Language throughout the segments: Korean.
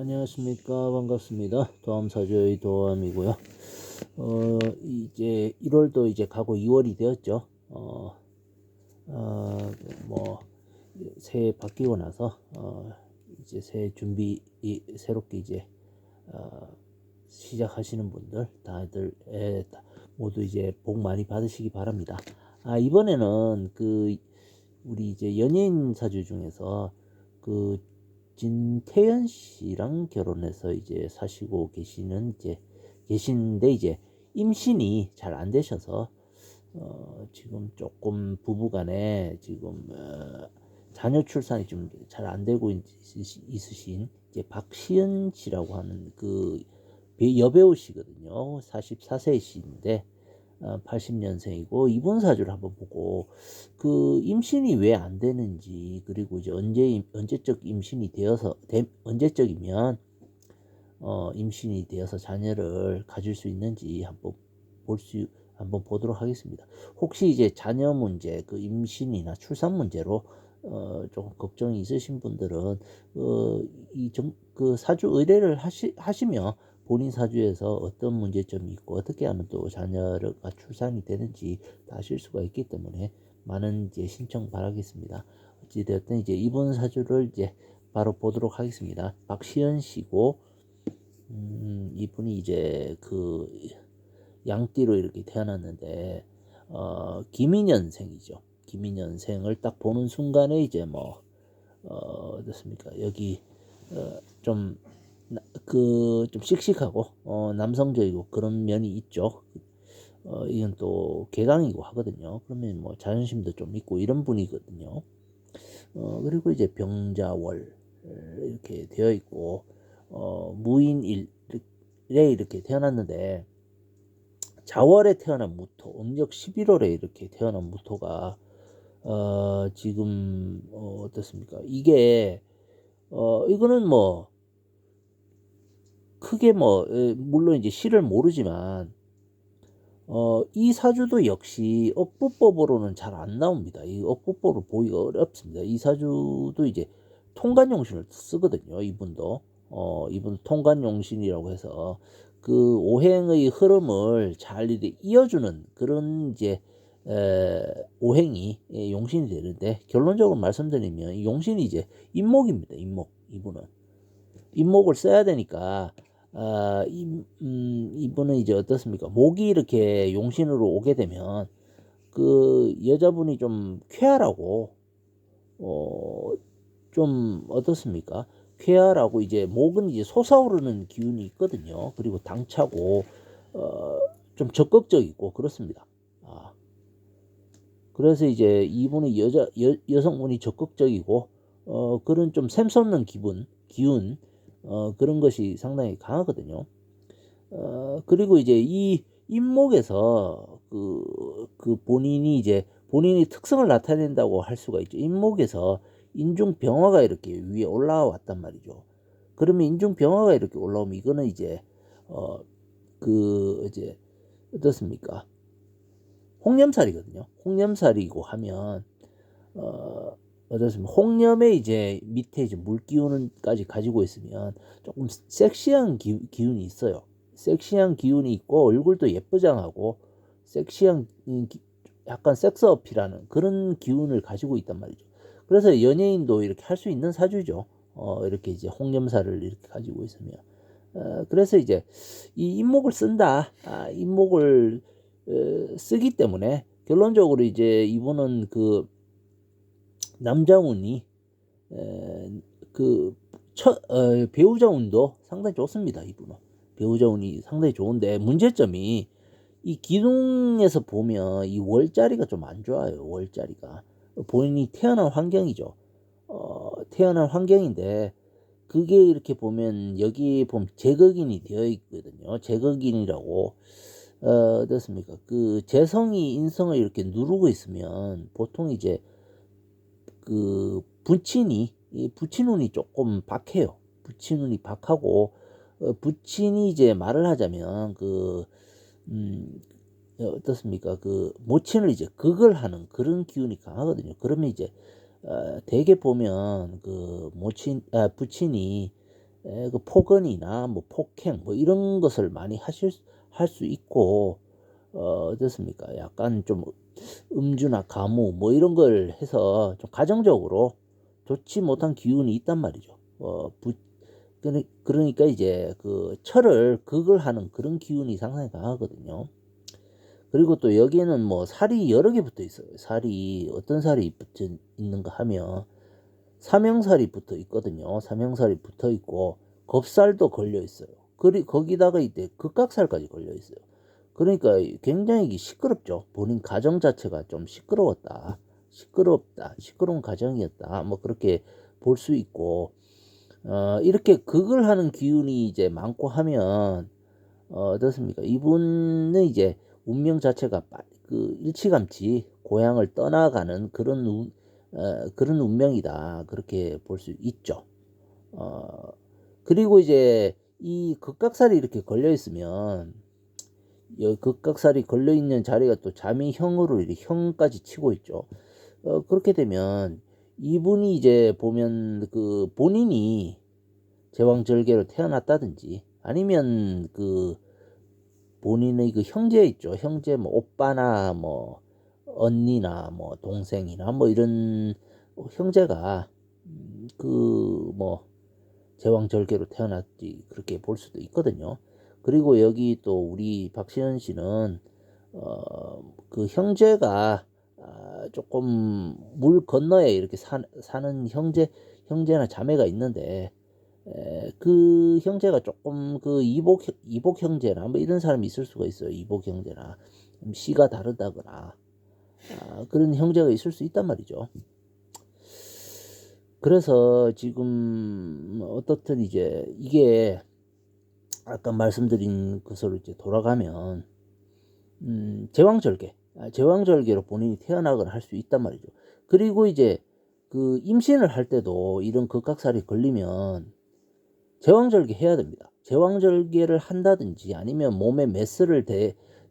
안녕하십니까. 반갑습니다. 도암사주의 도암이고요. 이제 1월도 이제 가고 2월이 되었죠. 뭐 새해 바뀌고 나서 이제 새해 준비 새롭게 이제 시작하시는 분들 다들 모두 이제 복 많이 받으시기 바랍니다. 이번에는 우리 이제 연예인 사주 중에서 진태현 씨랑 결혼해서 이제 사시고 계신데 이제 임신이 잘 안 되셔서 지금 조금 부부간에 지금 자녀 출산이 좀 잘 안 되고 있으신 이제 박시은 씨라고 하는 여배우시거든요. 44세이신데 80년생이고 이분 사주를 한번 보고 임신이 왜 안 되는지, 그리고 이제 언제적 임신이 언제적이면 임신이 되어서 자녀를 가질 수 있는지 한번 보도록 하겠습니다. 혹시 이제 자녀 문제, 임신이나 출산 문제로 조금 걱정이 있으신 분들은 사주 의뢰를 하시면 본인 사주에서 어떤 문제점이 있고 어떻게 하면 또 자녀가 출산이 되는지 아실 수가 있기 때문에 많은 이제 신청 바라겠습니다. 어찌되었든 이제 이분 사주를 이제 바로 보도록 하겠습니다. 박시현 씨고, 이분이 이제 양띠로 이렇게 태어났는데 기민년생이죠. 기민년생을 딱 보는 순간에 이제 어떻습니까? 여기 좀 씩씩하고 남성적이고 그런 면이 있죠. 이건 또 개강이고 하거든요. 그러면 자존심도 좀 있고 이런 분이거든요. 그리고 이제 병자월 이렇게 되어 있고 무인일에 이렇게 태어났는데, 자월에 태어난 무토, 음력 11월에 이렇게 태어난 무토가 지금 어떻습니까? 이게 이거는 크게 물론 이제 실을 모르지만 이 사주도 역시 억부법으로는 잘 안 나옵니다. 이 억부법으로 보기가 어렵습니다. 이 사주도 이제 통간용신을 쓰거든요. 이분도 통간용신이라고 해서 오행의 흐름을 잘 이어주는 그런 이제 오행이 용신이 되는데, 결론적으로 말씀드리면 이 용신이 이제 임목입니다. 이분은 임목을 써야 되니까 이분은 이제 어떻습니까? 목이 이렇게 용신으로 오게 되면 여자분이 좀 쾌활하고 좀 어떻습니까? 쾌활하고 이제 목은 이제 솟아오르는 기운이 있거든요. 그리고 당차고 좀 적극적이고 그렇습니다. 그래서 이제 이분이 여성분이 적극적이고 그런 좀 샘솟는 기운 그런 것이 상당히 강하거든요. 그리고 이제 이 임목에서 본인이 특성을 나타낸다고 할 수가 있죠. 임목에서 인중병화가 이렇게 위에 올라왔단 말이죠. 그러면 인중병화가 이렇게 올라오면 이거는 이제 이제 어떻습니까? 홍념살이거든요. 홍념살이고 하면 어떻습니까? 홍념에 이제 밑에 이제 물기운까지 가지고 있으면 조금 섹시한 기운이 있어요. 섹시한 기운이 있고 얼굴도 예쁘장하고 섹시한 약간 섹스 어필하는 그런 기운을 가지고 있단 말이죠. 그래서 연예인도 이렇게 할 수 있는 사주죠. 이렇게 이제 홍념살을 이렇게 가지고 있으면 그래서 이제 이 인목을 쓴다. 인목을 쓰기 때문에 결론적으로 이제 이분은 남자운이 배우자 운도 상당히 좋습니다. 이분은 배우자 운이 상당히 좋은데, 문제점이 이 기둥에서 보면 이 월자리가 좀 안 좋아요. 월자리가 본인이 태어난 환경이죠. 태어난 환경인데 그게 이렇게 보면 여기 보면 제극인이 되어 있거든요. 제극인이라고 어떻습니까? 재성이 인성을 이렇게 누르고 있으면 보통 이제 부친운이 조금 박해요. 부친운이 박하고 부친이 이제 말을 하자면 어떻습니까? 모친을 이제 극을 하는 그런 기운이 강하거든요. 그러면 이제 대개 보면 부친이 그 폭언이나 뭐 폭행 뭐 이런 것을 많이 할 수 있고, 어떻습니까? 약간 좀 음주나 가무 뭐 이런 걸 해서 좀 가정적으로 좋지 못한 기운이 있단 말이죠. 그러니까 이제 그 철을 극을 하는 그런 기운이 상당히 강하거든요. 그리고 또 여기에는 뭐 살이 여러 개 붙어 있어요. 살이 어떤 살이 붙어 있는가 하면 삼형살이 붙어 있거든요. 삼형살이 붙어 있고 겁살도 걸려 있어요. 거기다가 이제 극각살까지 걸려 있어요. 그러니까 굉장히 시끄럽죠. 본인 가정 자체가 좀 시끄러웠다. 시끄러운 가정이었다. 뭐 그렇게 볼 수 있고, 이렇게 극을 하는 기운이 이제 많고 하면, 어떻습니까? 이분은 이제 운명 자체가 그 일찌감치 고향을 떠나가는 그런 운명이다. 그렇게 볼 수 있죠. 어, 그리고 이제 이 극각살이 이렇게 걸려 있으면, 극각살이 걸려 있는 자리가 또 자미형으로 이렇게 형까지 치고 있죠. 그렇게 되면 이분이 이제 보면 그 본인이 제왕절개로 태어났다든지, 아니면 그 본인의 그 형제 있죠. 형제 뭐 오빠나 뭐 언니나 뭐 동생이나 뭐 이런 형제가 그 뭐 제왕절개로 태어났지, 그렇게 볼 수도 있거든요. 그리고 여기 또 우리 박시현 씨는 그 형제가 조금 물 건너에 이렇게 사는 형제나 자매가 있는데, 그 형제가 조금 그 이복 형제나 뭐 이런 사람이 있을 수가 있어요. 이복 형제나 좀 씨가 다르다거나, 그런 형제가 있을 수 있단 말이죠. 그래서 지금 어떻든 이제 이게 아까 말씀드린 것으로 이제 돌아가면, 제왕절개로 본인이 태어나거나 할 수 있단 말이죠. 그리고 이제 그 임신을 할 때도 이런 극각살이 걸리면 제왕절개 해야 됩니다. 제왕절개를 한다든지, 아니면 몸에 메스를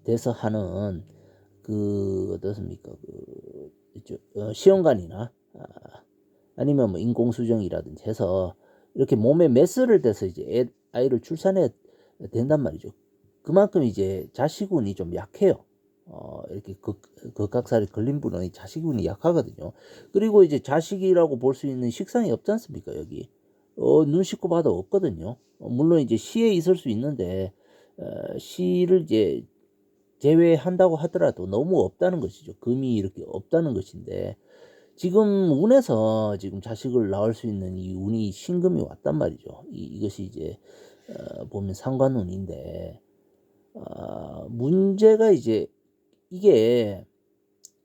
대서 하는 그 어떻습니까? 시험관이나, 아니면 뭐 인공수정이라든지 해서 이렇게 몸에 메스를 대서 이제 아이를 출산해야 된단 말이죠. 그만큼 이제 자식운이 좀 약해요. 이렇게 극각살이 걸린 분은 자식운이 약하거든요. 그리고 이제 자식이라고 볼 수 있는 식상이 없지 않습니까, 여기? 눈 씻고 봐도 없거든요. 물론 이제 시에 있을 수 있는데, 시를 이제 제외한다고 하더라도 너무 없다는 것이죠. 금이 이렇게 없다는 것인데, 지금 운에서 지금 자식을 낳을 수 있는 이 운이 신금이 왔단 말이죠. 이것이 이제 보면 상관운인데, 문제가 이제 이게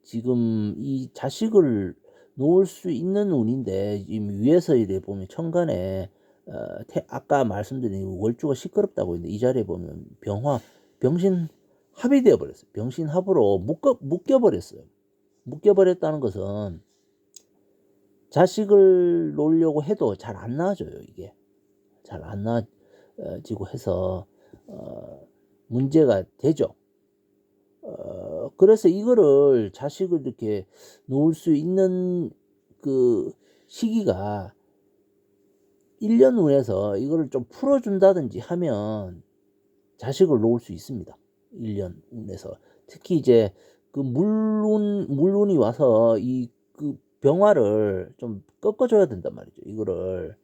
지금 이 자식을 놓을 수 있는 운인데, 지금 위에서 이래 보면 천간에 아까 말씀드린 월주가 시끄럽다고 했는데, 이 자리에 보면 병신합이 되어 버렸어요. 병신합으로 묶여버렸어요. 묶여버렸다는 것은 자식을 놓으려고 해도 잘 안 나아져요. 이게 잘 안 나아지고 해서 문제가 되죠. 그래서 이거를 자식을 이렇게 놓을 수 있는 그 시기가 1년 후에서 이거를 좀 풀어준다든지 하면 자식을 놓을 수 있습니다. 1년 후에서. 특히 이제 그 물운이 와서 이 그 병화를 좀 꺾어줘야 된단 말이죠. 이거를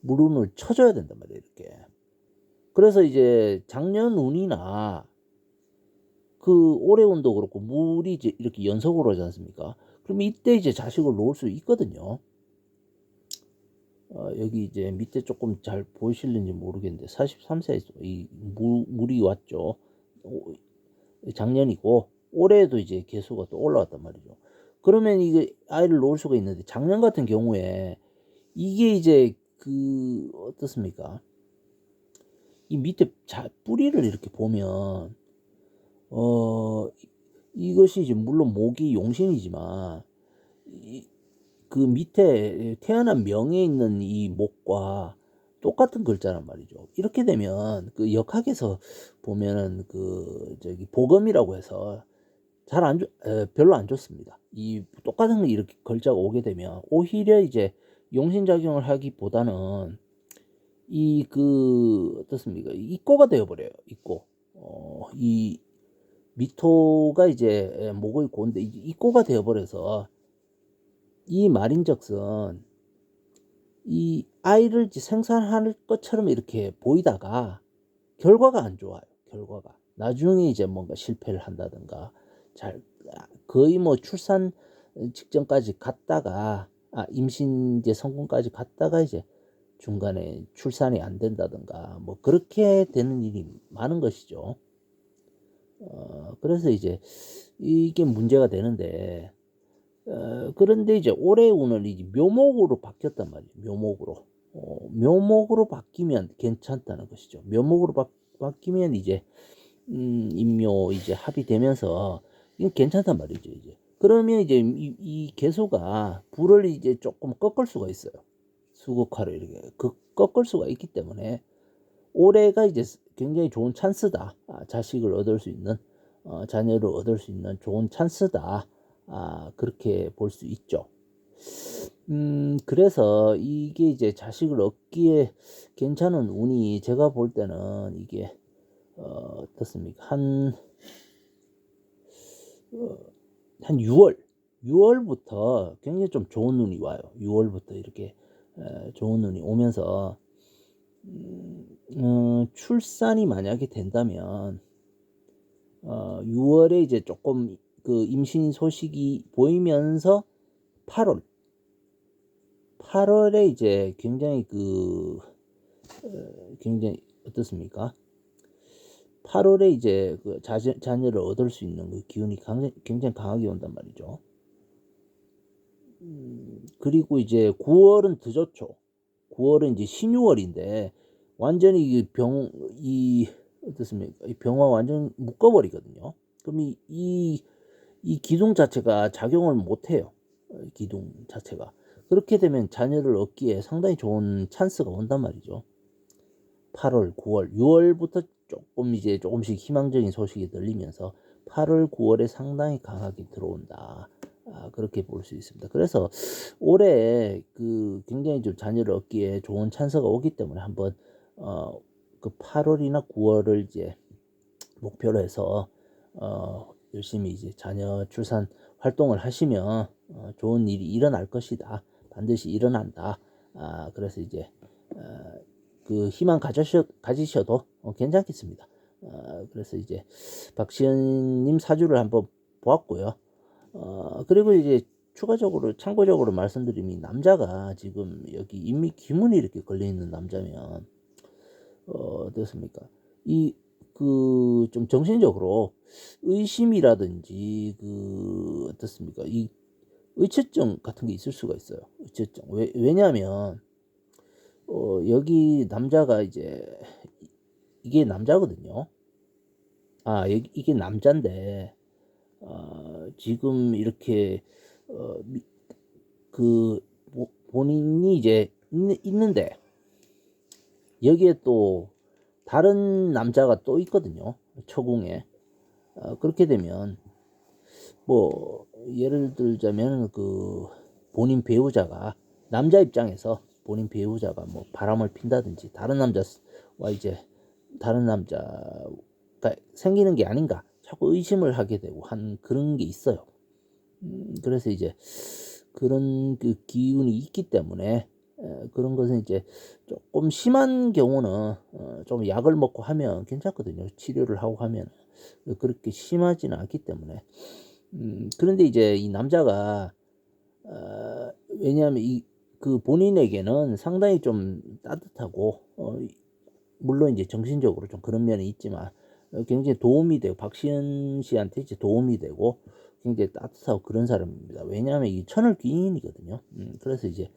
물운을 쳐줘야 된단 말이에요. 이렇게. 그래서 이제 작년 운이나 그 올해 운도 그렇고 물이 이제 이렇게 연속으로 하지 않습니까? 그러면 이때 이제 자식을 놓을 수 있거든요. 여기 이제 밑에 조금 잘 보이실는지 모르겠는데 43세에서 이 물이 왔죠. 작년이고 올해도 이제 개수가 또 올라왔단 말이죠. 그러면 이게 아이를 놓을 수가 있는데, 작년 같은 경우에 이게 이제 그 어떻습니까? 이 밑에 뿌리를 이렇게 보면 이것이 이제 물론 목이 용신이지만, 그 밑에 태어난 명에 있는 이 목과 똑같은 글자란 말이죠. 이렇게 되면 그 역학에서 보면은 그 저기 복음이라고 해서 별로 안 좋습니다. 이 똑같은 이렇게 글자가 오게 되면 오히려 이제 용신작용을 하기보다는 이 어떻습니까? 입고가 되어버려요. 입고. 이 미토가 이제 목의 고인데 입고가 되어버려서 이 말인즉슨 이 아이를 생산할 것처럼 이렇게 보이다가 결과가 안 좋아요. 결과가 나중에 이제 뭔가 실패를 한다든가 거의 뭐 출산 직전까지 갔다가 임신 이제 성공까지 갔다가 이제 중간에 출산이 안 된다든가 뭐 그렇게 되는 일이 많은 것이죠. 그래서 이제 이게 문제가 되는데 그런데 이제 올해 운은 이제 묘목으로 바뀌었단 말이에요. 묘목으로. 묘목으로 바뀌면 괜찮다는 것이죠. 묘목으로 바뀌면 이제 인묘 이제 합이 되면서 이건 괜찮단 말이죠. 이제 그러면 이제 이 개수가 불을 이제 조금 꺾을 수가 있어요. 수국화로 이렇게 꺾을 수가 있기 때문에 올해가 이제 굉장히 좋은 찬스다. 자식을 얻을 수 있는 자녀를 얻을 수 있는 좋은 찬스다. 그렇게 볼 수 있죠. 그래서 이게 이제 자식을 얻기에 괜찮은 운이 제가 볼 때는 이게 어떻습니까? 한 6월부터 굉장히 좀 좋은 운이 와요. 6월부터 이렇게 좋은 운이 오면서 출산이 만약에 된다면 6월에 이제 조금 그 임신 소식이 보이면서 8월에 이제 굉장히 굉장히 어떻습니까? 8월에 이제 그 자녀를 얻을 수 있는 그 기운이 굉장히 강하게 온단 말이죠. 그리고 이제 9월은 더 좋죠. 9월은 이제 신유월인데 완전히 어떻습니까? 이 병화 완전 묶어버리거든요. 그럼 이 기둥 자체가 작용을 못해요. 기둥 자체가. 그렇게 되면 자녀를 얻기에 상당히 좋은 찬스가 온단 말이죠. 8월, 9월, 6월부터 조금씩 희망적인 소식이 들리면서 8월, 9월에 상당히 강하게 들어온다. 그렇게 볼 수 있습니다. 그래서 올해 굉장히 좀 자녀를 얻기에 좋은 찬스가 오기 때문에 한번 그 8월이나 9월을 이제 목표로 해서 열심히 이제 자녀 출산 활동을 하시면 좋은 일이 일어날 것이다. 반드시 일어난다. 그래서 이제 그 희망 가지셔도 괜찮겠습니다. 그래서 이제 박시현님 사주를 한번 보았고요. 그리고 이제 추가적으로 참고적으로 말씀드리면 남자가 지금 여기 인미 기문이 이렇게 걸려 있는 남자면 어떻습니까? 좀 정신적으로 의심이라든지 어떻습니까? 이 의처증 같은 게 있을 수가 있어요. 의처증. 왜냐하면 여기 남자가 이제 이게 남자거든요. 이게 남자인데 지금 이렇게 본인이 이제 있는데 여기에 또 다른 남자가 또 있거든요. 처궁에. 그렇게 되면 뭐 예를 들자면 본인 배우자가 남자 입장에서 본인 배우자가 뭐 바람을 핀다든지 다른 남자가 생기는 게 아닌가 자꾸 의심을 하게 되고 한 그런 게 있어요. 그래서 이제 그런 기운이 있기 때문에 그런 것은 이제 조금 심한 경우는 좀 약을 먹고 하면 괜찮거든요. 치료를 하고 하면 그렇게 심하지는 않기 때문에 그런데 이제 이 남자가 왜냐하면 본인에게는 상당히 좀 따뜻하고 물론 이제 정신적으로 좀 그런 면이 있지만 굉장히 도움이 되고 박시은 씨한테 이제 도움이 되고 굉장히 따뜻하고 그런 사람입니다. 왜냐하면 이 천을 귀인이거든요. 그래서 이제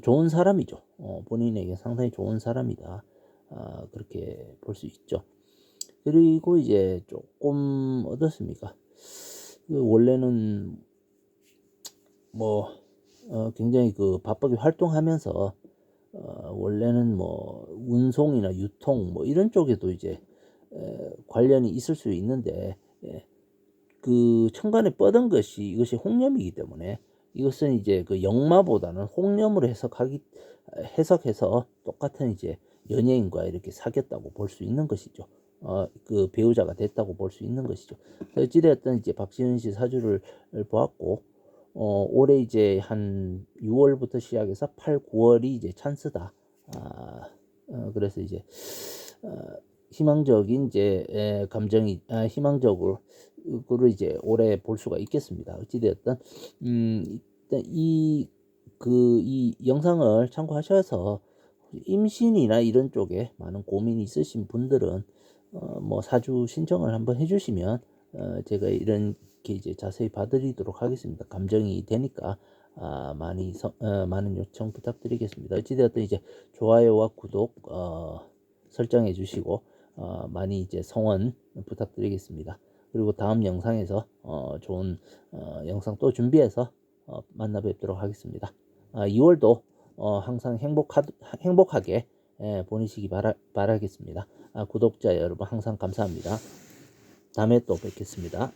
좋은 사람이죠. 본인에게 상당히 좋은 사람이다. 그렇게 볼 수 있죠. 그리고 이제 조금 어떻습니까? 원래는 뭐 굉장히 바쁘게 활동하면서 원래는 뭐 운송이나 유통 뭐 이런 쪽에도 이제 관련이 있을 수 있는데 천간에 뻗은 것이 이것이 홍념이기 때문에 이것은 이제 영마보다는 홍념으로 해석해서 똑같은 이제 연예인과 이렇게 사귀었다고 볼 수 있는 것이죠. 그 배우자가 됐다고 볼 수 있는 것이죠. 어찌되었든 이제 박지은 씨 사주를 보았고, 올해 이제 한 6월부터 시작해서 8, 9월이 이제 찬스다. 그래서 이제 희망적인 이제 감정이 희망적으로 그를 이제 올해 볼 수가 있겠습니다. 어찌되었든 일단 이 영상을 참고하셔서 임신이나 이런 쪽에 많은 고민이 있으신 분들은 뭐 사주 신청을 한번 해주시면 제가 이렇게 이제 자세히 봐드리도록 하겠습니다. 감정이 되니까 많은 요청 부탁드리겠습니다. 어찌되었든 이제 좋아요와 구독 설정해 주시고 많이 이제 성원 부탁드리겠습니다. 그리고 다음 영상에서 좋은 영상 또 준비해서 만나 뵙도록 하겠습니다. 2월도 항상 행복하게 보내시기 바라겠습니다. 구독자 여러분 항상 감사합니다. 다음에 또 뵙겠습니다.